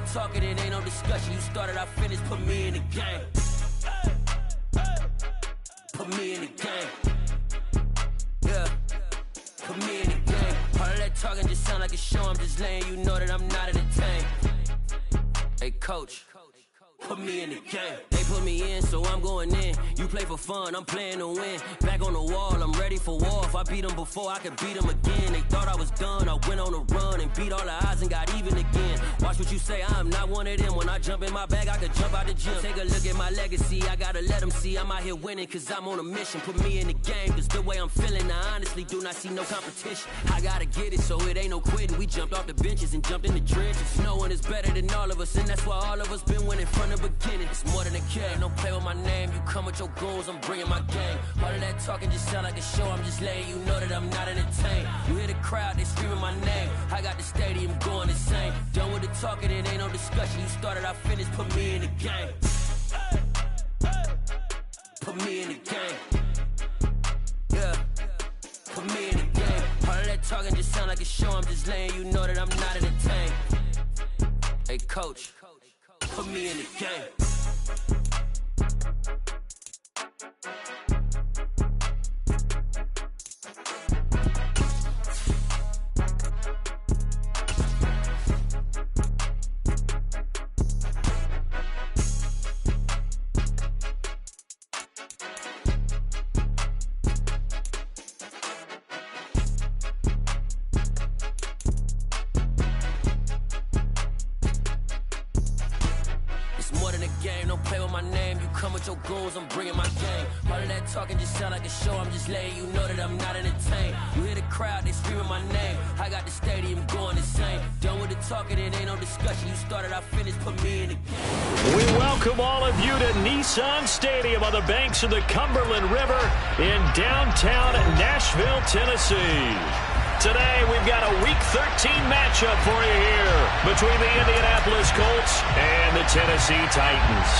talking, it ain't no discussion. You started, I finished, put me in the game. Put me in the game. Yeah. Put me in the game. All of that talking just sound like a show. I'm just letting you know that I'm not entertained. Hey, coach. Put me in the game. They put me in, so I'm going in. You play for fun, I'm playing to win. Back on the wall, I'm ready for war. If I beat them before, I could beat them again. They thought I was done, I went on a run and beat all the odds and got even again. Watch what you say, I'm not one of them. When I jump in my bag, I could jump out the gym. Take a look at my legacy, I gotta let them see I'm out here winning, cause I'm on a mission. Put me in the game, cause the way I'm feeling, I honestly do not see no competition. I gotta get it, so it ain't no quitting. We jumped off the benches and jumped in the trenches. No one is better than all of us, and that's why all of us been winning from the beginning. It's more than a game, don't play with my name. You come with your goons, I'm bringing my game. All of that talking just sound like a show. I'm just letting you know that I'm not entertained. You hear the crowd, they screaming my name. I got the stadium going insane. Done with the talking, it ain't no discussion. You started, I finished, put me in the game. Put me in the game. Yeah. Put me in the game. All of that talking just sound like a show. I'm just letting you know that I'm not entertained. Hey, coach. Put me in the game. Your goals, I'm bringing my game. All of that talking just sound like a show. I'm just letting you know that I'm not entertained. You hear the crowd, they screaming my name. I got the stadium going insane. Done with the talking, it ain't no discussion. You started, I finished, put me in the game. We welcome all of you to Nissan Stadium on the banks of the Cumberland River in downtown Nashville, Tennessee. Today, we've got a Week 13 matchup for you here between the Indianapolis Colts and the Tennessee Titans.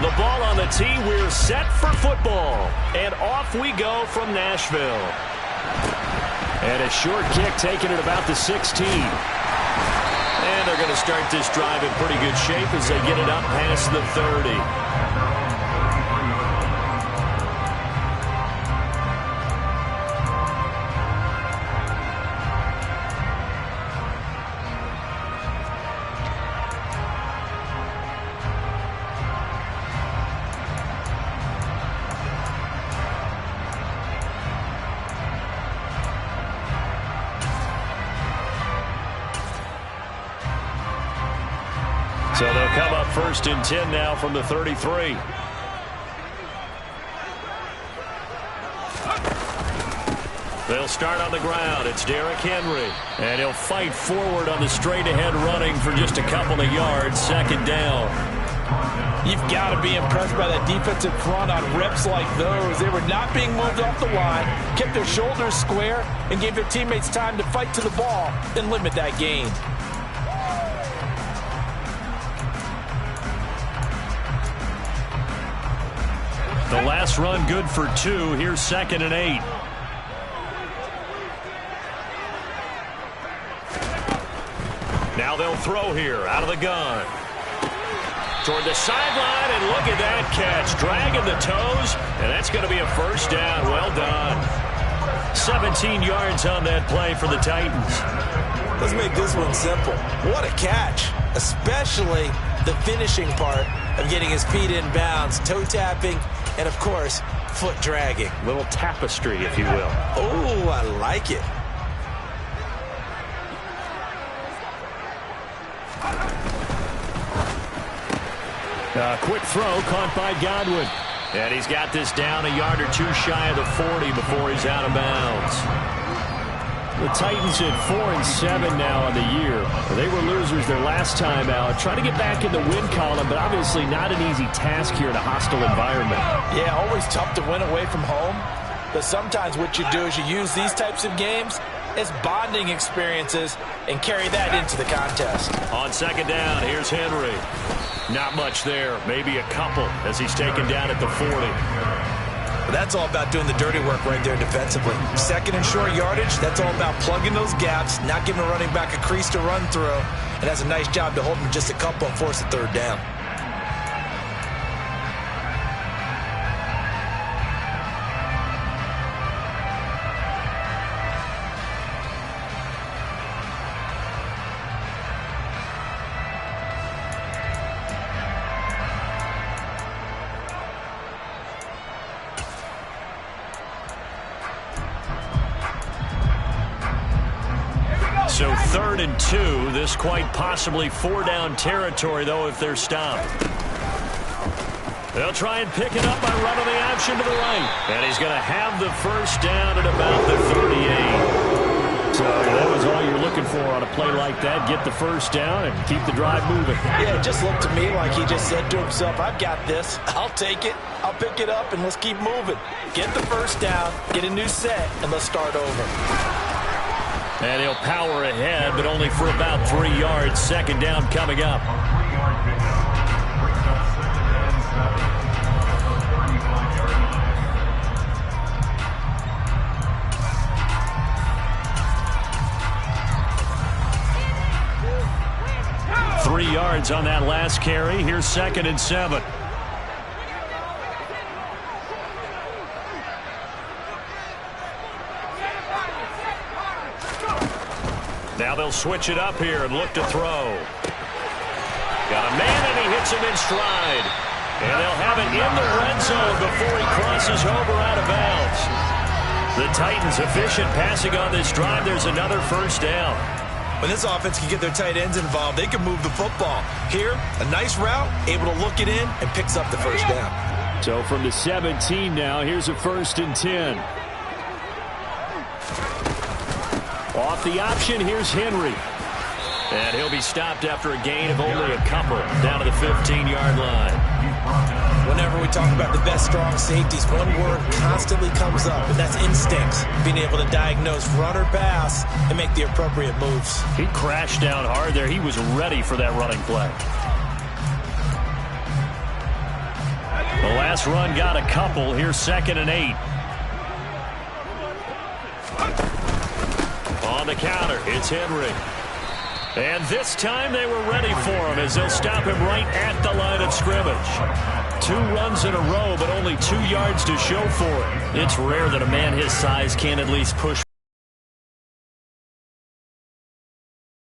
The ball on the tee, we're set for football. And off we go from Nashville. And a short kick taken at about the 16. And they're going to start this drive in pretty good shape as they get it up past the 30. So they'll come up 1st and 10 now from the 33. They'll start on the ground. It's Derrick Henry. And he'll fight forward on the straight-ahead running for just a couple of yards. 2nd down. You've got to be impressed by that defensive front on reps like those. They were not being moved off the line, kept their shoulders square, and gave their teammates time to fight to the ball and limit that gain. The last run good for 2. Here's 2nd and 8. Now they'll throw here out of the gun. Toward the sideline, and look at that catch. Dragging the toes, and that's going to be a 1st down. Well done. 17 yards on that play for the Titans. Let's make this one simple. What a catch, especially the finishing part of getting his feet in bounds, toe tapping, and, of course, foot dragging. Little tapestry, if you will. Oh, I like it. A quick throw caught by Godwin. And he's got this down a yard or 2 shy of the 40 before he's out of bounds. The Titans at 4-7 now on the year. They were losers their last time out. Trying to get back in the win column, but obviously not an easy task here in a hostile environment. Yeah, always tough to win away from home. But sometimes what you do is you use these types of games as bonding experiences and carry that into the contest. On second down, here's Henry. Not much there, maybe a couple as he's taken down at the 40. But that's all about doing the dirty work right there defensively. Second and short yardage, that's all about plugging those gaps, not giving a running back a crease to run through, and that's a nice job to hold him just a couple and force a third down. So 3rd and 2, this quite possibly 4-down territory, though, if they're stopped. They'll try and pick it up by running the option to the right. And he's going to have the first down at about the 38. So that was all you're looking for on a play like that. Get the first down and keep the drive moving. Yeah, it just looked to me like he just said to himself, I've got this. I'll take it. I'll pick it up, and let's keep moving. Get the first down, get a new set, and let's start over. And he'll power ahead, but only for about 3 yards. Second down coming up. Three yards on that last carry. Here's 2nd and 7. Now they'll switch it up here and look to throw. Got a man, and he hits him in stride. And they'll have it in the red zone before he crosses over out of bounds. The Titans efficient passing on this drive. There's another first down. When this offense can get their tight ends involved, they can move the football. Here, a nice route, able to look it in, and picks up the first down. So from the 17 now, here's a 1st and 10. Off the option, here's Henry. And he'll be stopped after a gain of only a couple down to the 15-yard line. Whenever we talk about the best strong safeties, one word constantly comes up, and that's instincts. Being able to diagnose run or pass and make the appropriate moves. He crashed down hard there. He was ready for that running play. The last run got a couple. Here's 2nd and 8. On the counter, it's Henry. And this time they were ready for him as they'll stop him right at the line of scrimmage. 2 runs in a row, but only 2 yards to show for it. It's rare that a man his size can at least push.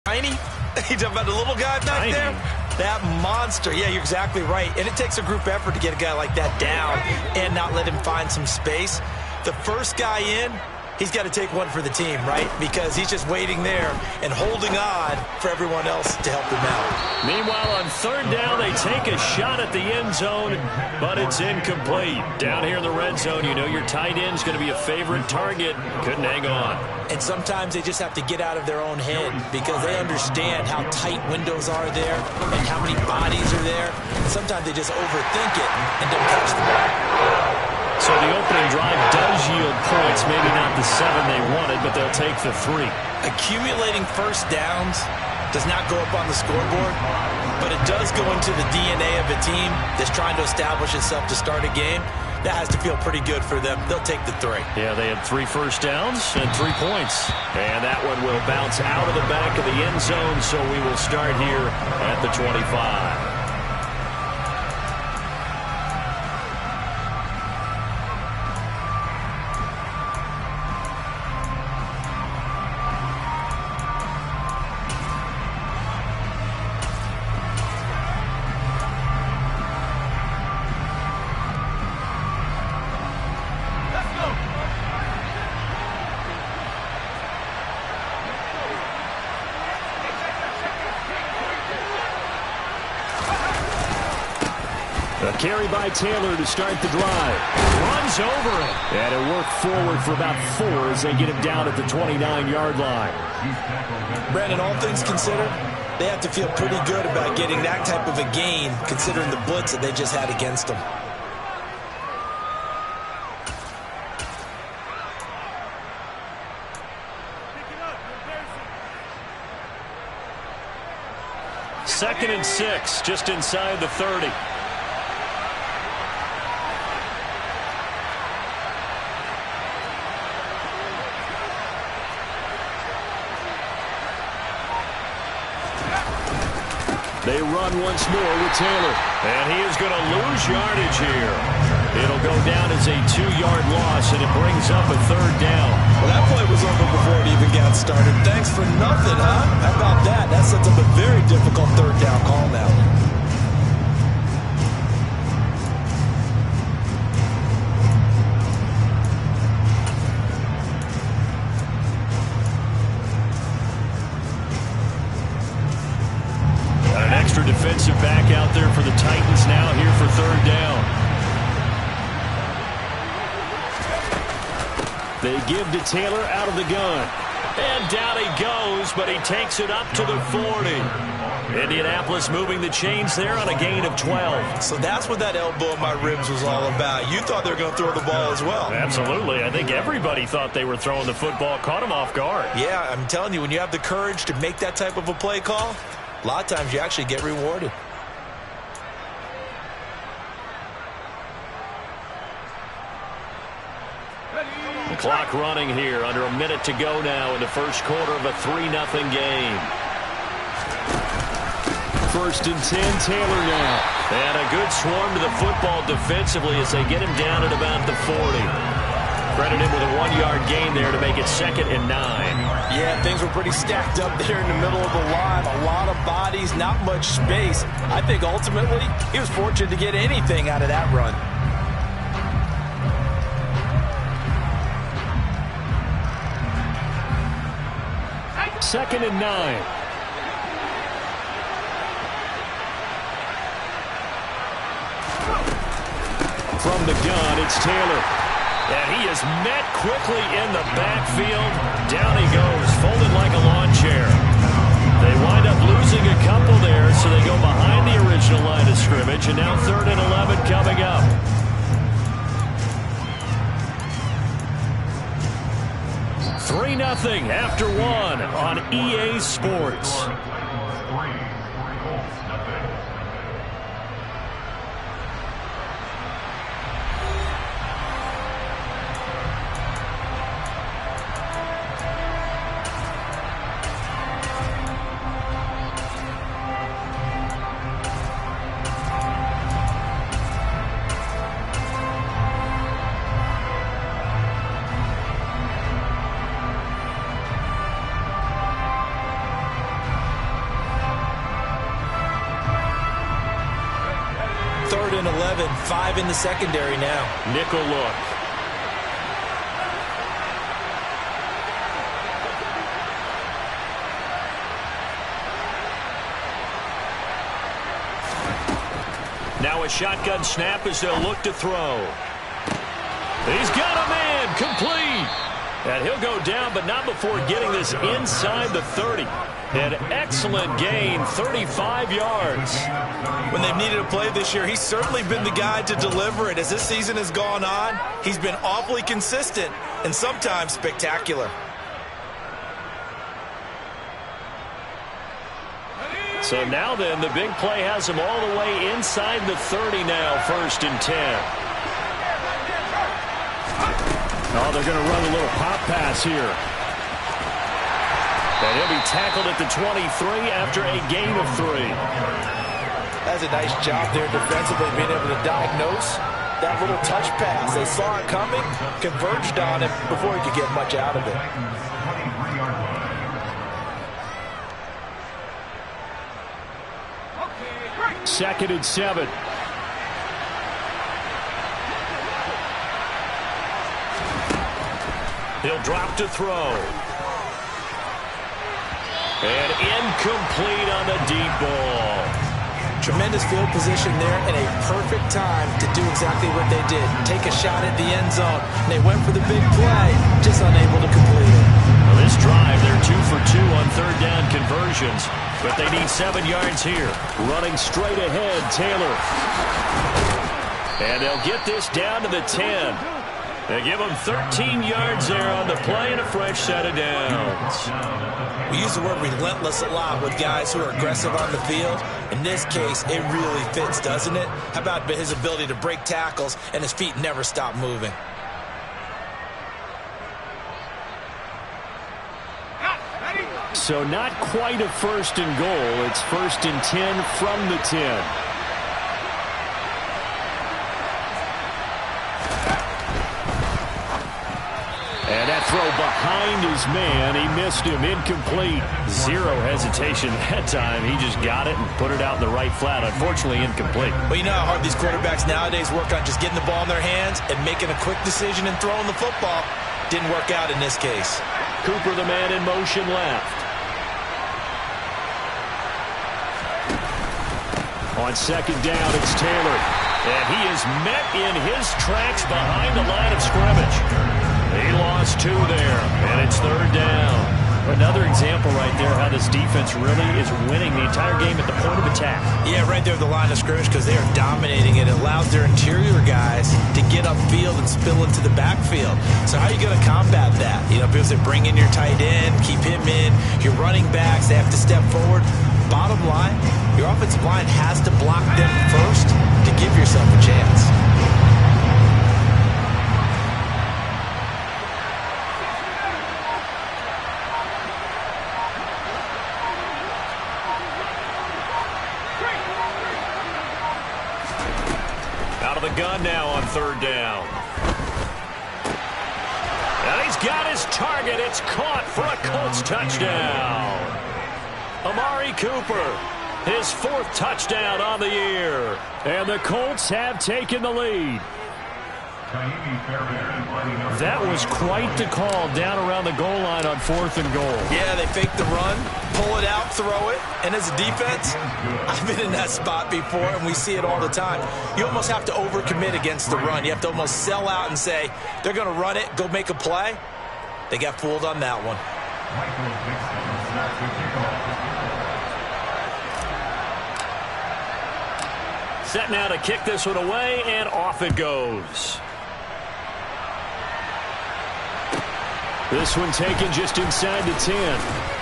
Tiny? You talking about the little guy back Tiny. there? That monster. Yeah, you're exactly right. And it takes a group effort to get a guy like that down and not let him find some space. The first guy in, he's got to take one for the team, right? Because he's just waiting there and holding on for everyone else to help him out. Meanwhile, on 3rd down, they take a shot at the end zone, but it's incomplete. Down here in the red zone, you know your tight end's going to be a favorite target. Couldn't hang on. And sometimes they just have to get out of their own head because they understand how tight windows are there and how many bodies are there. And sometimes they just overthink it and don't catch the ball. So the opening drive does yield points, maybe not the 7 they wanted, but they'll take the 3. Accumulating first downs does not go up on the scoreboard, but it does go into the DNA of a team that's trying to establish itself to start a game. That has to feel pretty good for them. They'll take the 3. Yeah, they had 3 first downs and 3 points. And that one will bounce out of the back of the end zone, so we will start here at the 25. A carry by Taylor to start the drive. Runs over it. And it worked forward for about 4 as they get him down at the 29-yard line. Brandon, all things considered, they have to feel pretty good about getting that type of a gain considering the blitz that they just had against them. 2nd and 6, just inside the 30. They run once more with Taylor. And he is going to lose yardage here. It'll go down as a 2-yard loss, and it brings up a 3rd down. Well, that play was over before it even got started. Thanks for nothing, huh? How about that? That sets up a very difficult 3rd down call now. Defensive back out there for the Titans now here for 3rd down. They give to Taylor out of the gun. And down he goes, but he takes it up to the 40. Indianapolis moving the chains there on a gain of 12. So that's what that elbow in my ribs was all about. You thought they were going to throw the ball as well. Absolutely. I think everybody thought they were throwing the football, caught him off guard. Yeah, I'm telling you, when you have the courage to make that type of a play call, a lot of times you actually get rewarded. The clock running here, under a minute to go now in the first quarter of a 3-0 game. 1st and 10, Taylor now. And a good swarm to the football defensively as they get him down at about the 40. Credit him with a 1-yard gain there to make it 2nd and 9. Yeah, things were pretty stacked up there in the middle of the line. A lot of bodies, not much space. I think ultimately he was fortunate to get anything out of that run. Second and 9. From the gun, it's Taylor. And he is met quickly in the backfield. Down he goes, folded like a lawn chair. They wind up losing a couple there, so they go behind the original line of scrimmage, and now 3rd and 11 coming up. Three 3-0 after 1 on EA Sports. Third and 11, 5 in the secondary now. Nickel look. Now a shotgun snap as they'll look to throw. He's got a man, complete. And he'll go down, but not before getting this inside the 30. An excellent gain, 35 yards. When they've needed a play this year, he's certainly been the guy to deliver it. As this season has gone on, he's been awfully consistent and sometimes spectacular. So now then, the big play has him all the way inside the 30 now, 1st and 10. Oh, they're going to run a little pop pass here. And he'll be tackled at the 23 after a gain of 3. That's a nice job there defensively, being able to diagnose that little touch pass. They saw it coming, converged on it before he could get much out of it. Second and 7. He'll drop to throw. And incomplete on the deep ball. Tremendous field position there and a perfect time to do exactly what they did. Take a shot at the end zone. They went for the big play, just unable to complete it. Well, this drive, they're 2 for 2 on third down conversions, but they need 7 yards here. Running straight ahead, Taylor. And they'll get this down to the 10. They give him 13 yards there on the play and a fresh set of downs. We use the word relentless a lot with guys who are aggressive on the field. In this case, it really fits, doesn't it? How about his ability to break tackles and his feet never stop moving? So not quite a first and goal. It's 1st and 10 from the 10. And that throw behind his man. He missed him. Incomplete. Zero hesitation that time. He just got it and put it out in the right flat. Unfortunately, incomplete. Well, you know how hard these quarterbacks nowadays work on just getting the ball in their hands and making a quick decision and throwing the football. Didn't work out in this case. Cooper, the man in motion left. On 2nd down, it's Taylor. And he is met in his tracks behind the line of scrimmage. He lost 2 there, and it's 3rd down. Another example right there how this defense really is winning the entire game at the point of attack. Yeah, right there at the line of scrimmage because they are dominating it. It allows their interior guys to get upfield and spill into the backfield. So how are you going to combat that? You know, because they bring in your tight end, keep him in, your running backs, they have to step forward. Bottom line, your offensive line has to block them first to give yourself a chance. Out of the gun now on 3rd down. And he's got his target. It's caught for a Colts touchdown. Amari Cooper, his 4th touchdown on the year. And the Colts have taken the lead. That was quite the call down around the goal line on 4th and goal. Yeah, they fake the run, pull it out, throw it. And as a defense, I've been in that spot before, and we see it all the time. You almost have to overcommit against the run. You have to almost sell out and say, they're going to run it, go make a play. They got fooled on that one. Set now to kick this one away, and off it goes. This one taken just inside the 10.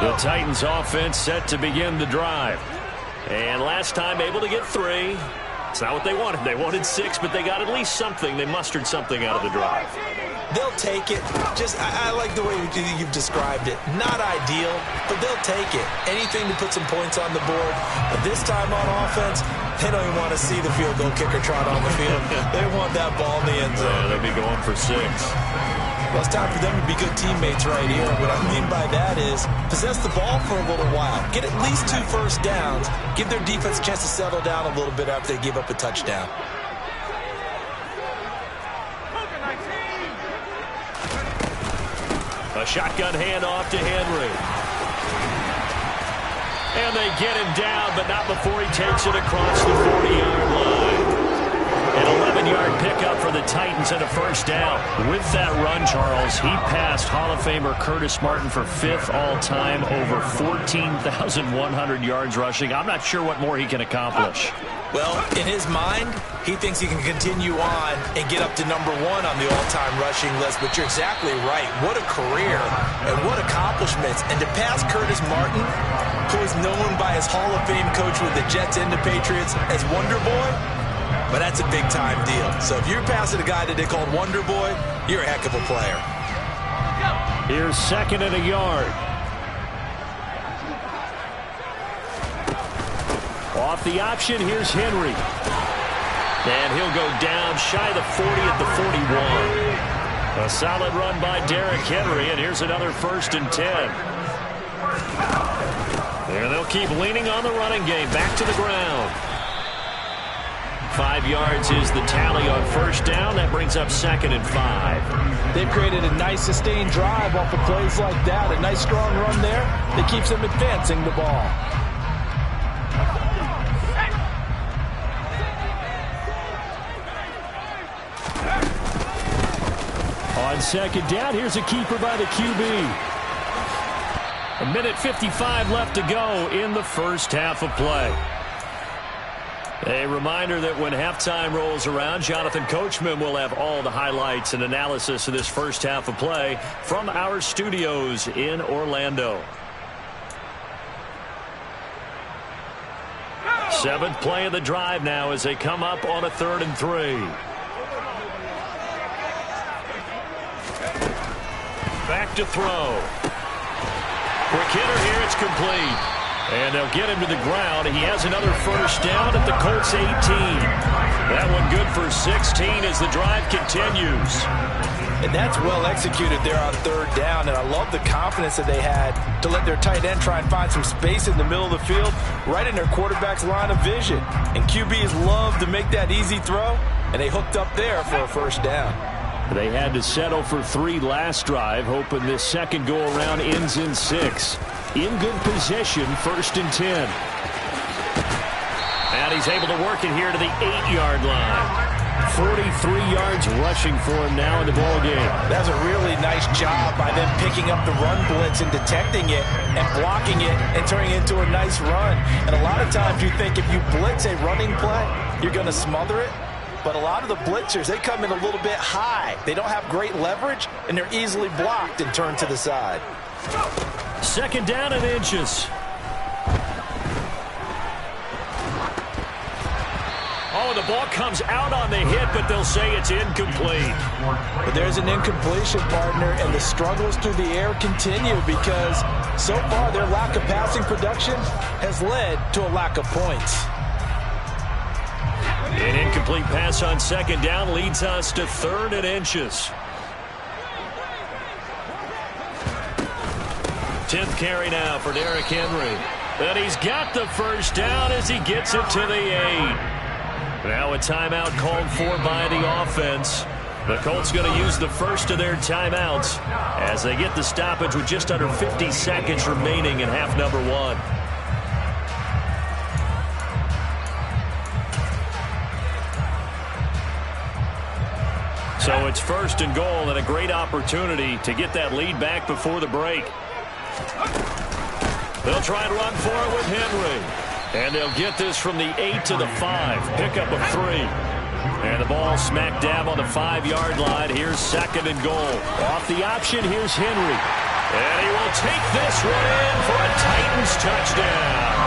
The Titans offense set to begin the drive. And last time able to get 3. It's not what they wanted. They wanted 6, but they got at least something. They mustered something out of the drive. They'll take it. I like the way you've described it. Not ideal, but they'll take it. Anything to put some points on the board. But this time on offense, they don't even want to see the field goal kicker trot on the field. They want that ball in the end zone. Yeah, they'll be going for 6. Well, it's time for them to be good teammates right here. What I mean by that is possess the ball for a little while. Get at least 2 first downs. Give their defense a chance to settle down a little bit after they give up a touchdown. A shotgun handoff to Henry. And they get him down, but not before he takes it across the 40-yard line. An 11-yard pickup for the Titans and a first down. With that run, Charles, he passed Hall of Famer Curtis Martin for 5th all-time, over 14,100 yards rushing. I'm not sure what more he can accomplish. Well, in his mind, he thinks he can continue on and get up to number 1 on the all-time rushing list. But you're exactly right. What a career and what accomplishments. And to pass Curtis Martin, who is known by his Hall of Fame coach with the Jets and the Patriots as Wonder Boy, but that's a big-time deal. So if you're passing a guy that they called Wonder Boy, you're a heck of a player. Here's 2nd and a yard. Off the option, here's Henry. And he'll go down shy of the 40 at the 41. A solid run by Derrick Henry, and here's another 1st and 10. There they'll keep leaning on the running game. Back to the ground. 5 yards is the tally on first down. That brings up 2nd and 5. They've created a nice sustained drive off of plays like that. A nice strong run there that keeps them advancing the ball. On 2nd down, here's a keeper by the QB. 1:55 left to go in the first half of play. A reminder that when halftime rolls around, Jonathan Coachman will have all the highlights and analysis of this first half of play from our studios in Orlando. 7th play of the drive now as they come up on a 3rd and 3. Back to throw. Quick hitter here, it's complete. And they'll get him to the ground. He has another first down at the Colts 18. That one good for 16 as the drive continues. And that's well executed there on 3rd down. And I love the confidence that they had to let their tight end try and find some space in the middle of the field, right in their quarterback's line of vision. And QBs love to make that easy throw, and they hooked up there for a first down. They had to settle for 3 last drive, hoping this second go-around ends in 6. In good position, 1st and 10. And he's able to work it here to the 8-yard line. 43 yards rushing for him now in the ballgame. That's a really nice job by them picking up the run blitz and detecting it and blocking it and turning it into a nice run. And a lot of times you think if you blitz a running play, you're going to smother it. But a lot of the blitzers, they come in a little bit high. They don't have great leverage, and they're easily blocked and turned to the side. 2nd down and inches. Oh, the ball comes out on the hit, but they'll say it's incomplete. But there's an incompletion, partner, and the struggles through the air continue because so far their lack of passing production has led to a lack of points. An incomplete pass on 2nd down leads us to 3rd and inches. 10th carry now for Derrick Henry. And he's got the first down as he gets it to the 8. Now a timeout called for by the offense. The Colts going to use the first of their timeouts as they get the stoppage with just under 50 seconds remaining in half number 1. So it's 1st and goal and a great opportunity to get that lead back before the break. They'll try and run for it with Henry. And they'll get this from the 8 to the 5. Pickup of 3. And the ball smack dab on the 5-yard line. Here's 2nd and goal. Off the option, here's Henry. And he will take this one in for a Titans touchdown.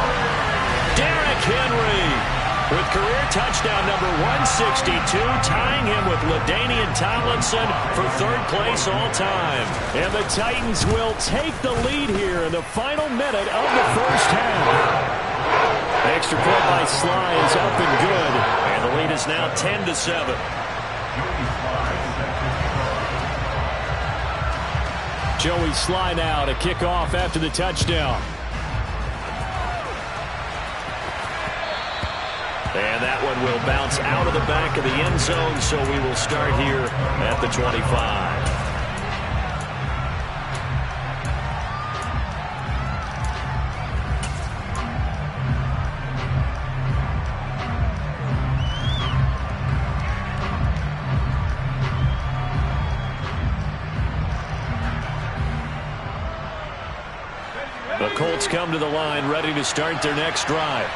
Derrick Henry with career touchdown number 162, tying him with LaDainian Tomlinson for 3rd place all time. And the Titans will take the lead here in the final minute of the first half. Extra point by Sly is up and good. And the lead is now 10-7. Joey Sly now to kick off after the touchdown. And that one will bounce out of the back of the end zone, so we will start here at the 25. The Colts come to the line ready to start their next drive.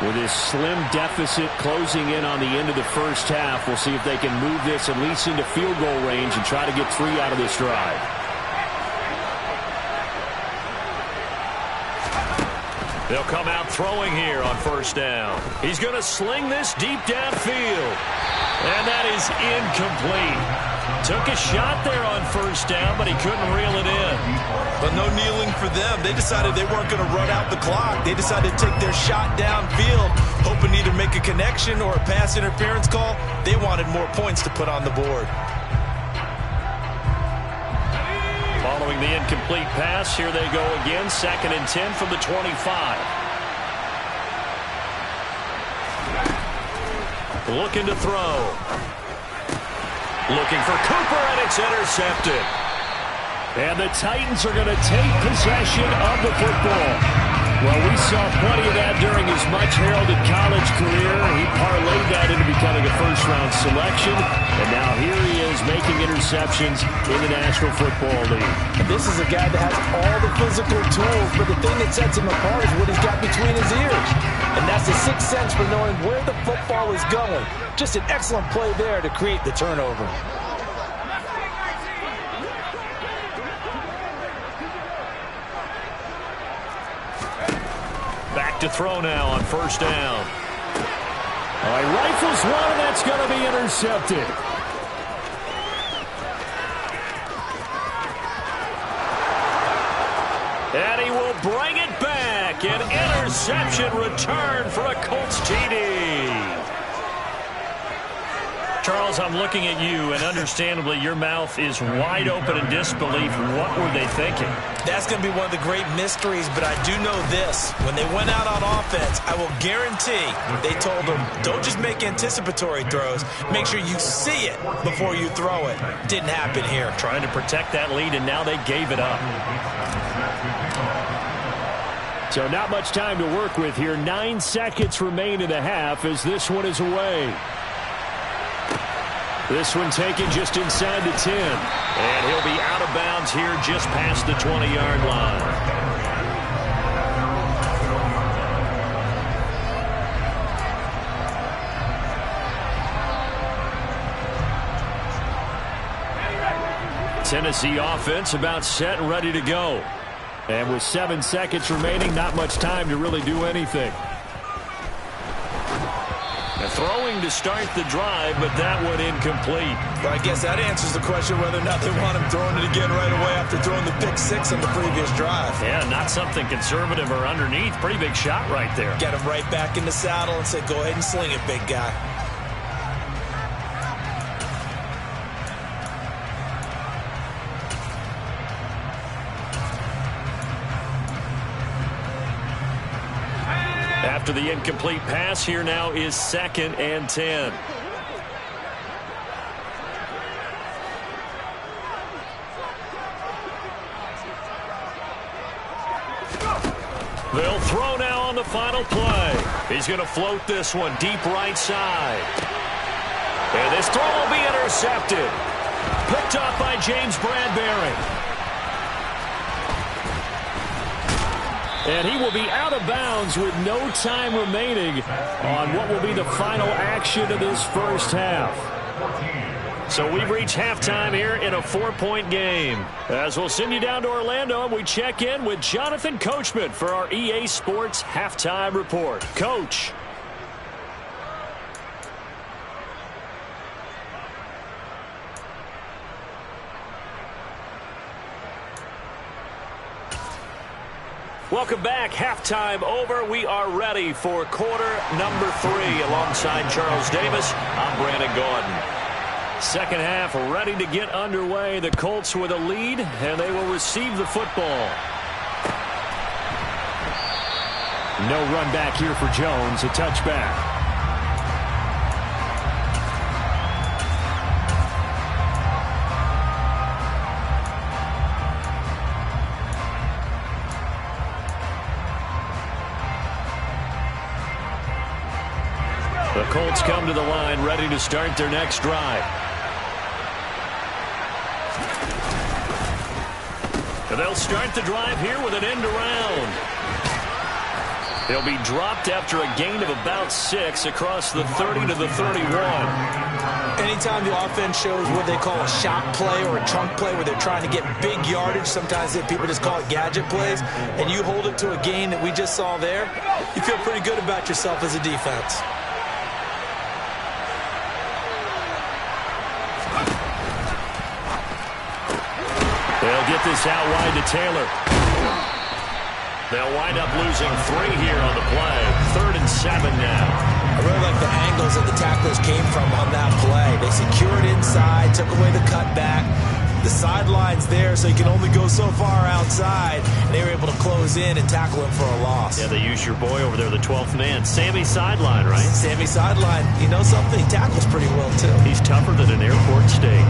With this slim deficit closing in on the end of the first half, we'll see if they can move this at least into field goal range and try to get 3 out of this drive. They'll come out throwing here on first down. He's going to sling this deep downfield. And that is incomplete. Took a shot there on first down, but he couldn't reel it in. But no kneeling for them. They decided they weren't going to run out the clock. They decided to take their shot downfield, hoping to either make a connection or a pass interference call. They wanted more points to put on the board. Following the incomplete pass, here they go again. 2nd and 10 from the 25. looking to throw. Looking for Cooper, and it's intercepted. And the Titans are going to take possession of the football. Well, we saw plenty of that during his much-heralded college career. He parlayed that into becoming a first-round selection, and now here he is making interceptions in the National Football League. And this is a guy that has all the physical tools, but the thing that sets him apart is what he's got between his ears. And that's the sixth sense for knowing where the football is going. Just an excellent play there to create the turnover. Back to throw now on first down. All right, rifles one, and that's going to be intercepted. And he will bring it back. An interception return for a Colts TD. Charles, I'm looking at you, and understandably your mouth is wide open in disbelief. What were they thinking? That's going to be one of the great mysteries, but I do know this. When they went out on offense, I will guarantee they told them, don't just make anticipatory throws. Make sure you see it before you throw it. Didn't happen here. Trying to protect that lead, and now they gave it up. So not much time to work with here. 9 seconds remain in the half as this one is away. This one taken just inside the 10. And he'll be out of bounds here just past the 20-yard line. Tennessee offense about set and ready to go. And with 7 seconds remaining, not much time to really do anything. Throwing to start the drive, but that one incomplete. Well, I guess that answers the question whether or not they want him throwing it again right away after throwing the pick six on the previous drive. Yeah, not something conservative or underneath. Pretty big shot right there. Get him right back in the saddle and say, go ahead and sling it, big guy. After the incomplete pass, here now is 2nd and 10. They'll throw now on the final play. He's going to float this one deep right side. And this throw will be intercepted. Picked up by James Bradbury. And he will be out of bounds with no time remaining on what will be the final action of this first half. So we've reached halftime here in a 4-point game. As we'll send you down to Orlando, and we check in with Jonathan Coachman for our EA Sports Halftime Report. Coach. Welcome back. Halftime over. We are ready for quarter number 3. Alongside Charles Davis, I'm Brandon Gaudin. Second half ready to get underway. The Colts with a lead, and they will receive the football. No run back here for Jones. A touchback. The Colts come to the line, ready to start their next drive. And they'll start the drive here with an end around. They'll be dropped after a gain of about 6 across the 30 to the 31. Anytime the offense shows what they call a shot play or a chunk play where they're trying to get big yardage, sometimes people just call it gadget plays, and you hold it to a gain that we just saw there, you feel pretty good about yourself as a defense. They'll get this out wide to Taylor. They'll wind up losing 3 here on the play. 3rd and 7 now. I really like the angles that the tacklers came from on that play. They secured inside, took away the cutback. The sideline's there, so you can only go so far outside. They were able to close in and tackle him for a loss. Yeah, they used your boy over there, the 12th man. Sammy Sideline, right? Sammy Sideline. You know something? He tackles pretty well, too. He's tougher than an airport steak.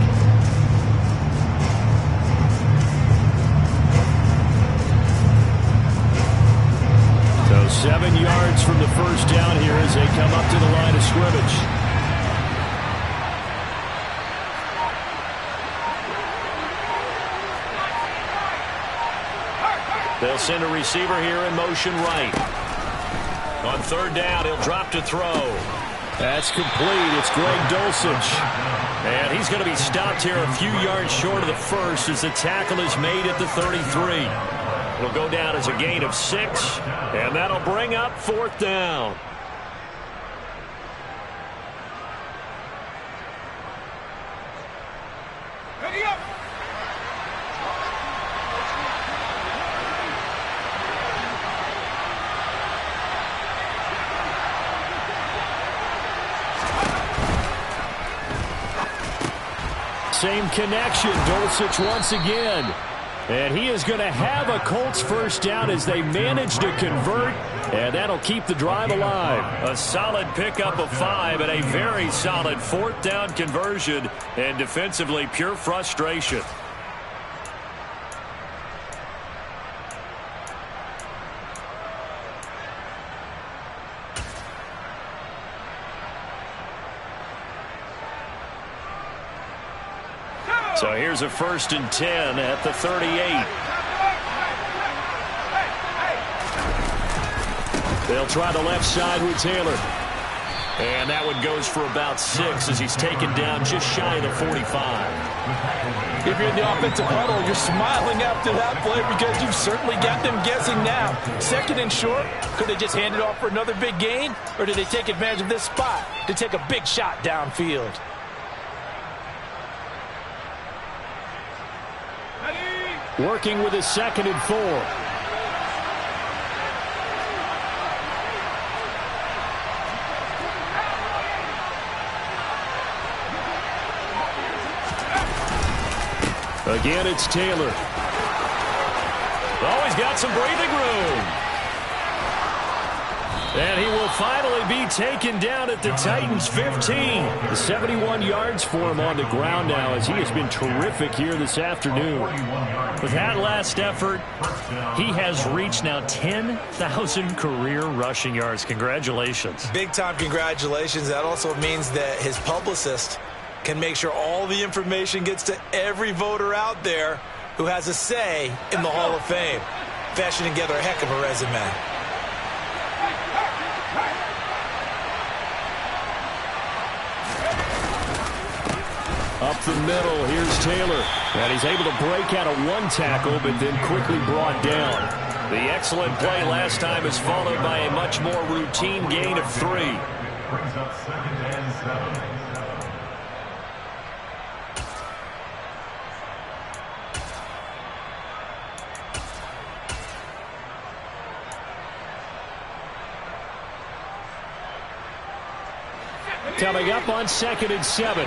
So 7 yards from the first down here as they come up to the line of scrimmage. They'll send a receiver here in motion right. On third down, he'll drop to throw. That's complete. It's Greg Dulcich. And he's going to be stopped here a few yards short of the first as the tackle is made at the 33. It'll go down as a gain of 6, and that'll bring up fourth down. Same connection. Dulcich once again. And he is going to have a Colts first down as they manage to convert. And that'll keep the drive alive. A solid pickup of 5 and a very solid fourth down conversion. And defensively, pure frustration. So here's a 1st and 10 at the 38. They'll try the left side with Taylor. And that one goes for about 6 as he's taken down just shy of the 45. If you're in the offensive huddle, you're smiling after that play because you've certainly got them guessing now. 2nd and short, could they just hand it off for another big gain? Or did they take advantage of this spot to take a big shot downfield? Working with his 2nd and 4. Again, it's Taylor. Oh, he's got some breathing room. And he will finally be taken down at the Titans' 15. 71 yards for him on the ground now as he has been terrific here this afternoon. With that last effort, he has reached now 10,000 career rushing yards. Congratulations. Big-time congratulations. That also means that his publicist can make sure all the information gets to every voter out there who has a say in the Hall of Fame. Fashioning together a heck of a resume. Up the middle, here's Taylor. And he's able to break out of one tackle, but then quickly brought down. The excellent play last time is followed by a much more routine gain of 3. Brings up 2nd and 7. Coming up on 2nd and 7.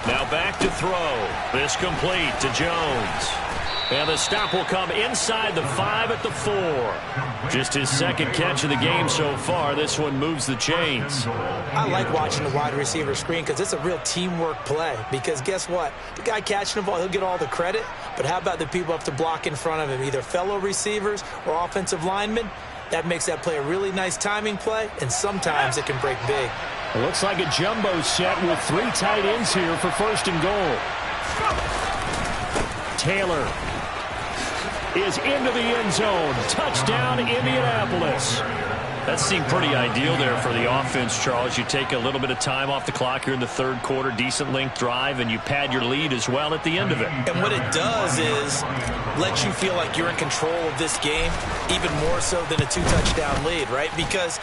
Now back to throw. This complete to Jones. And the stop will come inside the 5 at the 4. Just his 2nd catch of the game so far. This one moves the chains. I like watching the wide receiver screen because it's a real teamwork play. Because guess what? The guy catching the ball, he'll get all the credit. But how about the people up to block in front of him, either fellow receivers or offensive linemen? That makes that play a really nice timing play, and sometimes it can break big. It looks like a jumbo set with 3 tight ends here for 1st and goal. Taylor is into the end zone. Touchdown, Indianapolis. That seemed pretty ideal there for the offense, Charles. You take a little bit of time off the clock here in the 3rd quarter, decent length drive, and you pad your lead as well at the end of it. And what it does is let you feel like you're in control of this game, even more so than a 2-touchdown lead, right? Because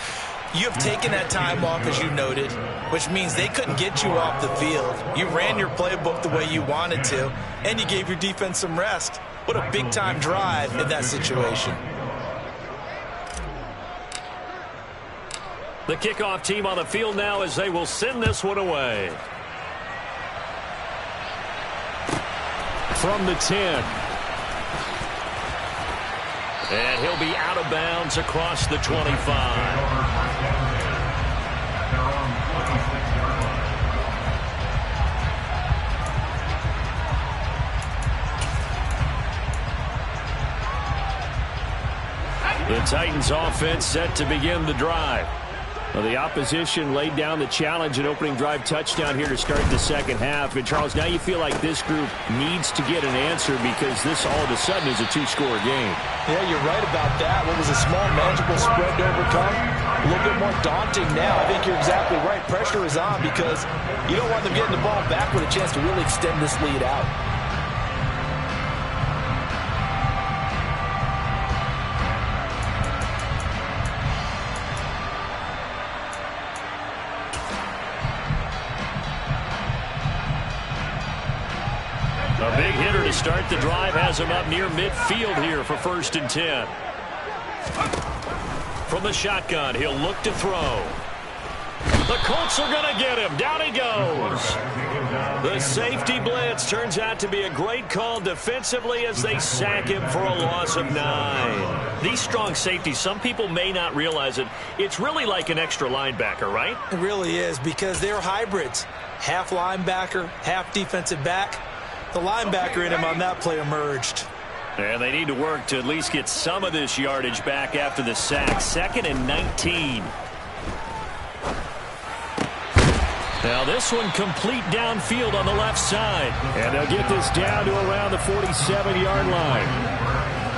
you have taken that time off, as you noted, which means they couldn't get you off the field. You ran your playbook the way you wanted to, and you gave your defense some rest. What a big-time drive in that situation. The kickoff team on the field now as they will send this one away. From the 10. And he'll be out of bounds across the 25. The Titans offense set to begin the drive. Well, the opposition laid down the challenge and opening drive touchdown here to start the second half. And, Charles, now you feel like this group needs to get an answer because this all of a sudden is a two-score game. Yeah, you're right about that. What was a small, manageable spread to overcome, a little bit more daunting now. I think you're exactly right. Pressure is on because you don't want them getting the ball back with a chance to really extend this lead out. A big hitter to start the drive has him up near midfield here for 1st and 10. From the shotgun, he'll look to throw. The Colts are going to get him. Down he goes. The safety blitz turns out to be a great call defensively as they sack him for a loss of 9. These strong safeties, some people may not realize it. It's really like an extra linebacker, right? It really is because they're hybrids. Half linebacker, half defensive back. The linebacker in him on that play emerged. And they need to work to at least get some of this yardage back after the sack. 2nd and 19. Now this one complete downfield on the left side. And they'll get this down to around the 47-yard line.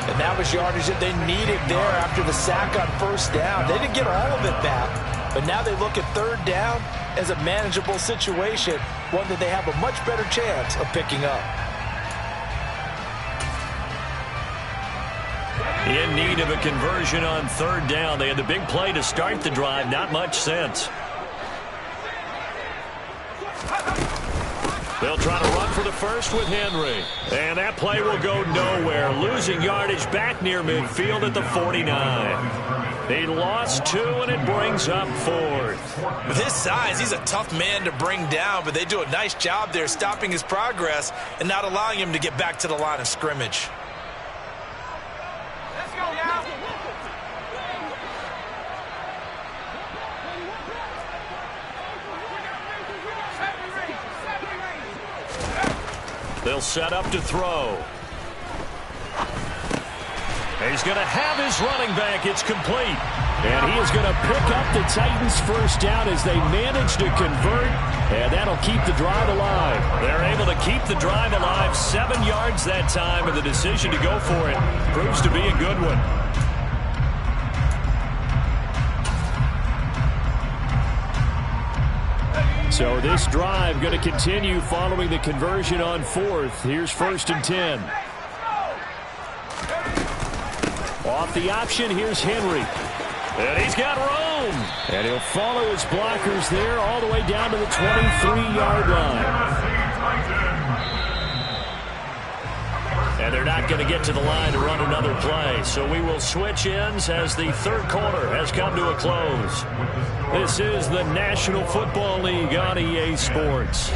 And that was yardage that they needed there after the sack on 1st down. They didn't get all of it back, but now they look at 3rd down as a manageable situation, one that they have a much better chance of picking up. In need of a conversion on 3rd down. They had the big play to start the drive. Not much sense. They'll try to run for the first with Henry. And that play will go nowhere. Losing yardage back near midfield at the 49. They lost 2, and it brings up 4th. With his size, he's a tough man to bring down, but they do a nice job there stopping his progress and not allowing him to get back to the line of scrimmage. Let's go now. They'll set up to throw. He's going to have his running back. It's complete. And he is going to pick up the Titans' first down as they manage to convert. And that'll keep the drive alive. They're able to keep the drive alive. 7 yards that time, and the decision to go for it proves to be a good one. So this drive going to continue following the conversion on 4th. Here's 1st and 10. Off the option, here's Henry. And he's got room. And he'll follow his blockers there all the way down to the 23-yard line. And they're not going to get to the line to run another play. So we will switch ends as the 3rd quarter has come to a close. This is the National Football League on EA Sports.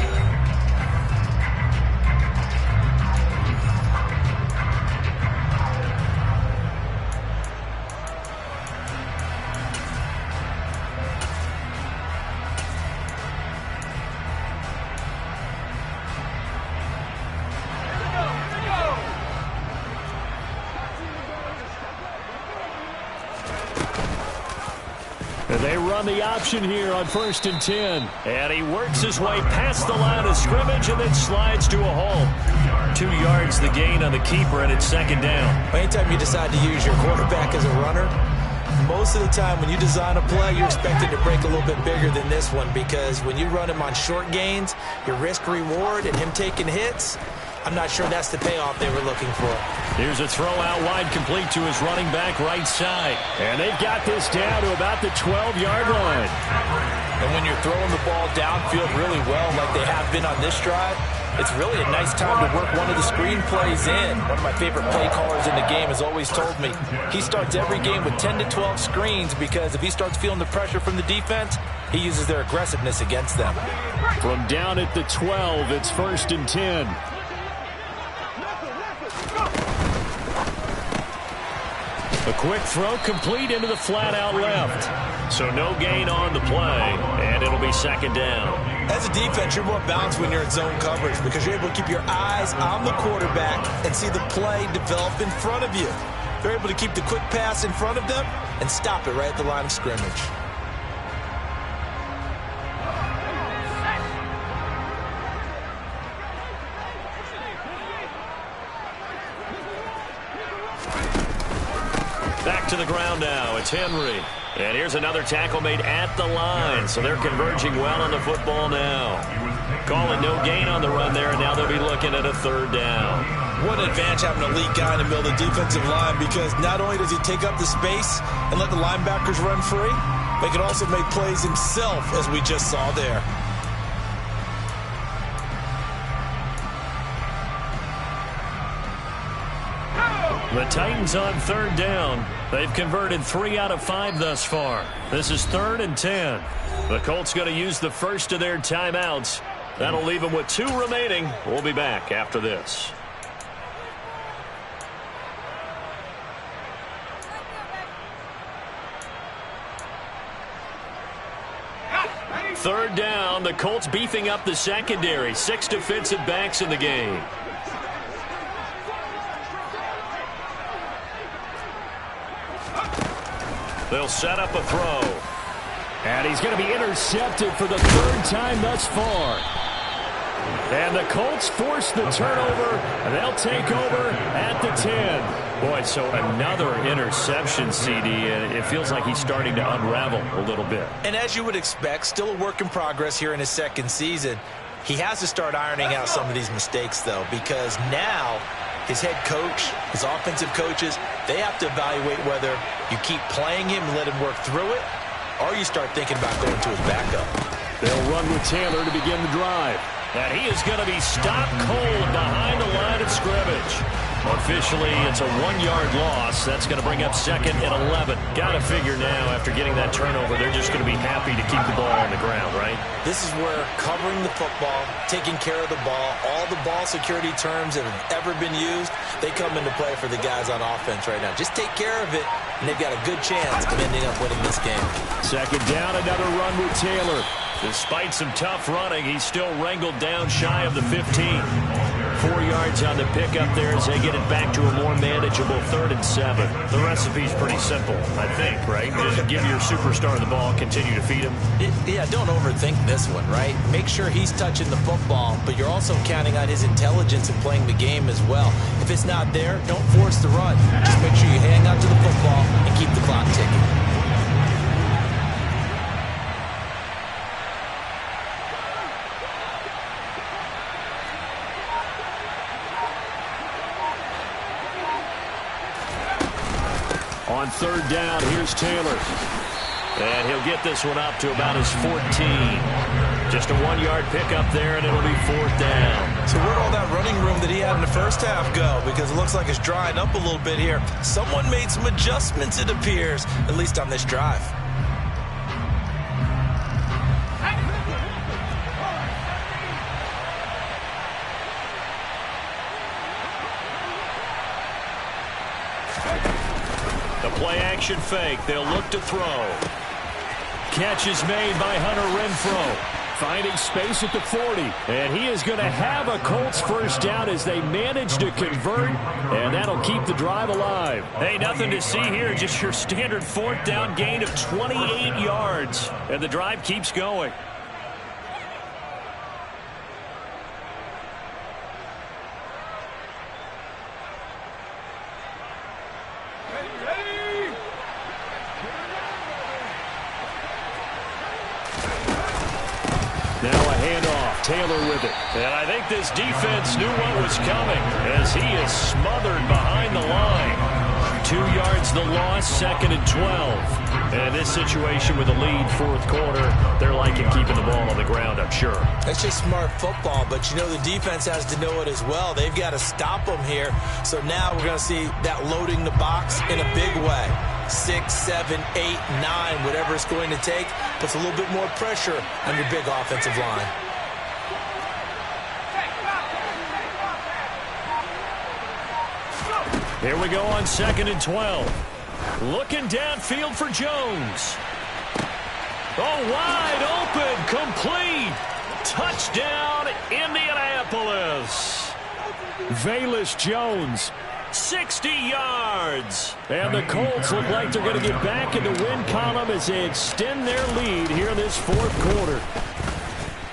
They run the option here on 1st and 10. And he works his way past the line of scrimmage and then slides to a hole. 2 yards the gain on the keeper, and it's 2nd down. Anytime you decide to use your quarterback as a runner, most of the time when you design a play, you're expected to break a little bit bigger than this one because when you run him on short gains, your risk-reward and him taking hits, I'm not sure that's the payoff they were looking for. Here's a throw out wide complete to his running back right side. And they've got this down to about the 12-yard line. And when you're throwing the ball downfield really well like they have been on this drive, it's really a nice time to work one of the screen plays in. One of my favorite play callers in the game has always told me he starts every game with 10 to 12 screens because if he starts feeling the pressure from the defense, he uses their aggressiveness against them. From down at the 12, it's 1st and 10. A quick throw complete into the flat out left. So no gain on the play, and it'll be 2nd down. As a defense, you're more balanced when you're in zone coverage because you're able to keep your eyes on the quarterback and see the play develop in front of you. They're able to keep the quick pass in front of them and stop it right at the line of scrimmage. Back to the ground now. It's Henry. And here's another tackle made at the line. So they're converging well on the football now. Calling no gain on the run there, and now they'll be looking at a 3rd down. What an advantage having an elite guy in the middle of the defensive line because not only does he take up the space and let the linebackers run free, but he can also make plays himself, as we just saw there. The Titans on 3rd down. They've converted 3 out of 5 thus far. This is 3rd and 10. The Colts going to use the first of their timeouts. That'll leave them with 2 remaining. We'll be back after this. Third down. The Colts beefing up the secondary. 6 defensive backs in the game. They'll set up a throw. And he's going to be intercepted for the 3rd time thus far. And the Colts force the turnover, and they'll take over at the 10. Boy, so another interception, CD, and it feels like he's starting to unravel a little bit. And as you would expect, still a work in progress here in his 2nd season. He has to start ironing out some of these mistakes, though, because now his head coach, his offensive coaches, they have to evaluate whether you keep playing him and let him work through it, or you start thinking about going to his backup. They'll run with Taylor to begin the drive. And he is going to be stopped cold behind the line of scrimmage. Officially, it's a 1-yard loss. That's going to bring up 2nd and 11. Got to figure now, after getting that turnover, they're just going to be happy to keep the ball on the ground, right? This is where covering the football, taking care of the ball, all the ball security terms that have ever been used, they come into play for the guys on offense right now. Just take care of it, and they've got a good chance of ending up winning this game. 2nd down, another run with Taylor. Despite some tough running, he's still wrangled down shy of the 15. 4 yards on the pickup there as they get it back to a more manageable 3rd and 7. The recipe's pretty simple, I think, right? Just give your superstar the ball, continue to feed him. Yeah, don't overthink this one, right? Make sure he's touching the football, but you're also counting on his intelligence in playing the game as well. If it's not there, don't force the run. Just make sure you hang on to the football and keep the clock ticking. On 3rd down, here's Taylor. And he'll get this one up to about his 14. Just a 1-yard pickup there, and it'll be 4th down. So where'd all that running room that he had in the first half go? Because it looks like it's drying up a little bit here. Someone made some adjustments, it appears, at least on this drive. Play-action fake. They'll look to throw. Catch is made by Hunter Renfrow. Finding space at the 40. And he is going to have a Colts first down as they manage to convert. And that'll keep the drive alive. Hey, nothing to see here. Just your standard 4th down gain of 28 yards. And the drive keeps going. Taylor with it. And I think this defense knew what was coming as he is smothered behind the line. 2 yards the loss, 2nd and 12. And this situation with the lead, fourth quarter, they're liking keeping the ball on the ground, I'm sure. That's just smart football, but you know the defense has to know it as well. They've got to stop them here. So now we're going to see that loading the box in a big way. 6, 7, 8, 9, whatever it's going to take, puts a little bit more pressure on your big offensive line. Here we go on 2nd and 12. Looking downfield for Jones. Oh, wide open, complete. Touchdown, Indianapolis. Velus Jones, 60 yards. And the Colts look like they're going to get back in the win column as they extend their lead here in this fourth quarter.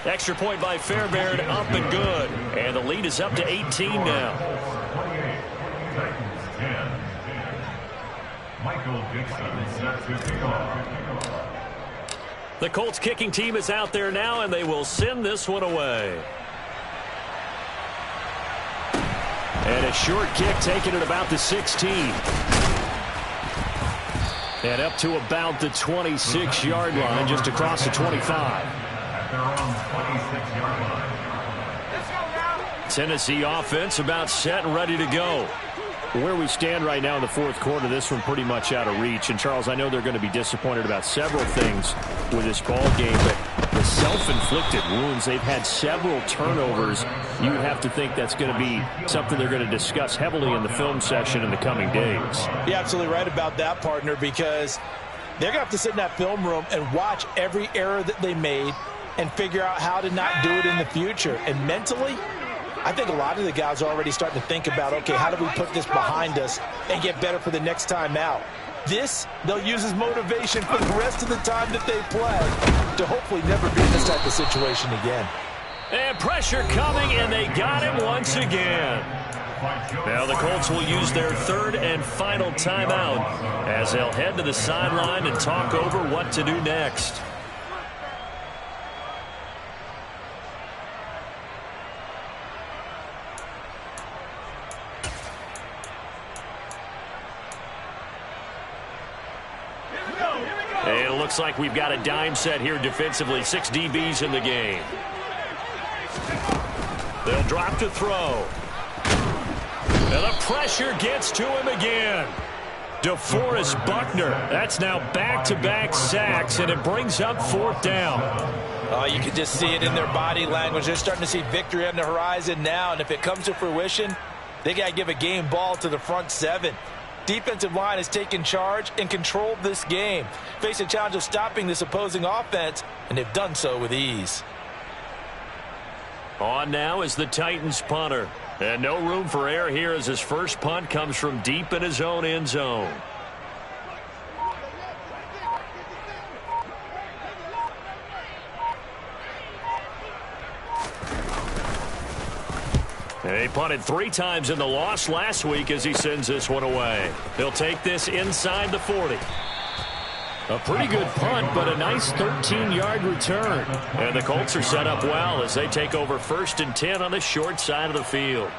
Extra point by Fairbairn, up and good. And the lead is up to 18 now. The Colts kicking team is out there now, and they will send this one away. And a short kick taken at about the 16. And up to about the 26-yard line, just across the 25. At their own 26-yard line. Tennessee offense about set and ready to go. Where we stand right now in the fourth quarter, this one pretty much out of reach. And, Charles, I know they're going to be disappointed about several things with this ball game, but the self-inflicted wounds, they've had several turnovers. You would have to think that's going to be something they're going to discuss heavily in the film session in the coming days. You're absolutely right about that, partner, because they're going to have to sit in that film room and watch every error that they made and figure out how to not do it in the future. And mentally, I think a lot of the guys are already starting to think about, okay, how do we put this behind us and get better for the next time out? This, they'll use as motivation for the rest of the time that they play to hopefully never be in this type of situation again. And pressure coming, and they got him once again. Now the Colts will use their third and final timeout as they'll head to the sideline and talk over what to do next. It looks like we've got a dime set here defensively. 6 DBs in the game. They'll drop to throw. And the pressure gets to him again. DeForest Buckner. That's now back-to-back sacks, and it brings up fourth down. You can just see it in their body language. They're starting to see victory on the horizon now, and if it comes to fruition, they got to give a game ball to the front seven. Defensive line has taken charge and controlled this game. Face a challenge of stopping this opposing offense, and they've done so with ease. On now is the Titans punter. And no room for error here as his first punt comes from deep in his own end zone. And he punted 3 times in the loss last week as he sends this one away. He'll take this inside the 40. A pretty good punt, but a nice 13-yard return. And the Colts are set up well as they take over 1st and 10 on the short side of the field.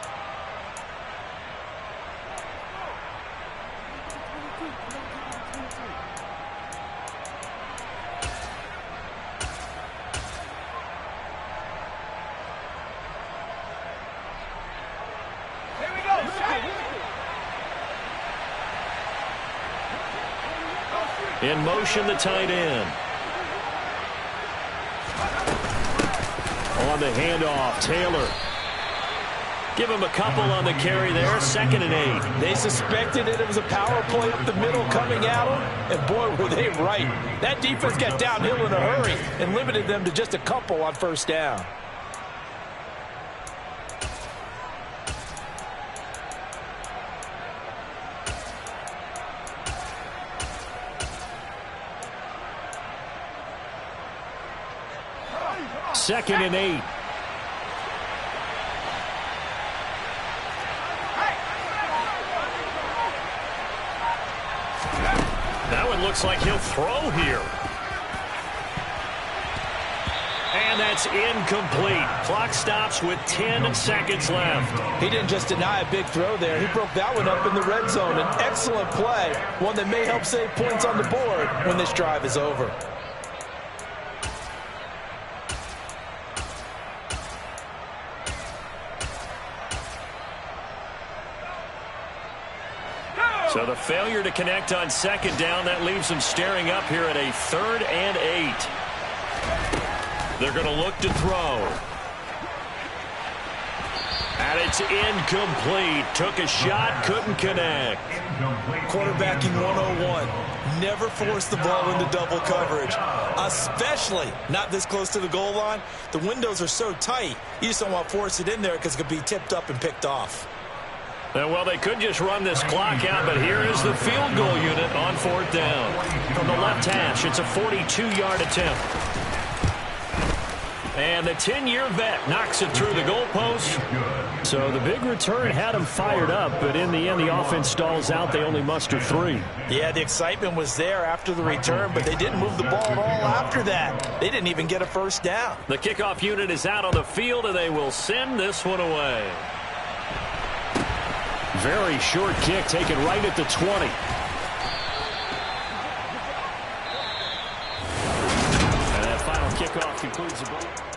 In motion, the tight end. On the handoff, Taylor. Give him a couple on the carry there. 2nd and 8. They suspected it was a power play up the middle coming at them, and boy, were they right. That defense got downhill in a hurry and limited them to just a couple on first down. Second and 8. Now it looks like he'll throw here. And that's incomplete. Clock stops with 10 seconds left. He didn't just deny a big throw there. He broke that one up in the red zone. An excellent play, one that may help save points on the board when this drive is over. So the failure to connect on second down, that leaves them staring up here at a 3rd and 8. They're going to look to throw. And it's incomplete. Took a shot, couldn't connect. Quarterbacking 101. Never force the ball into double coverage, especially not this close to the goal line. The windows are so tight, you just don't want to force it in there because it could be tipped up and picked off. Well, they could just run this clock out, but here is the field goal unit on 4th down. From the left hash, it's a 42-yard attempt. And the 10-year vet knocks it through the goalpost. So the big return had him fired up, but in the end, the offense stalls out. They only muster 3. Yeah, the excitement was there after the return, but they didn't move the ball at all after that. They didn't even get a first down. The kickoff unit is out on the field, and they will send this one away. Very short kick taken right at the 20. And that final kickoff concludes the ball.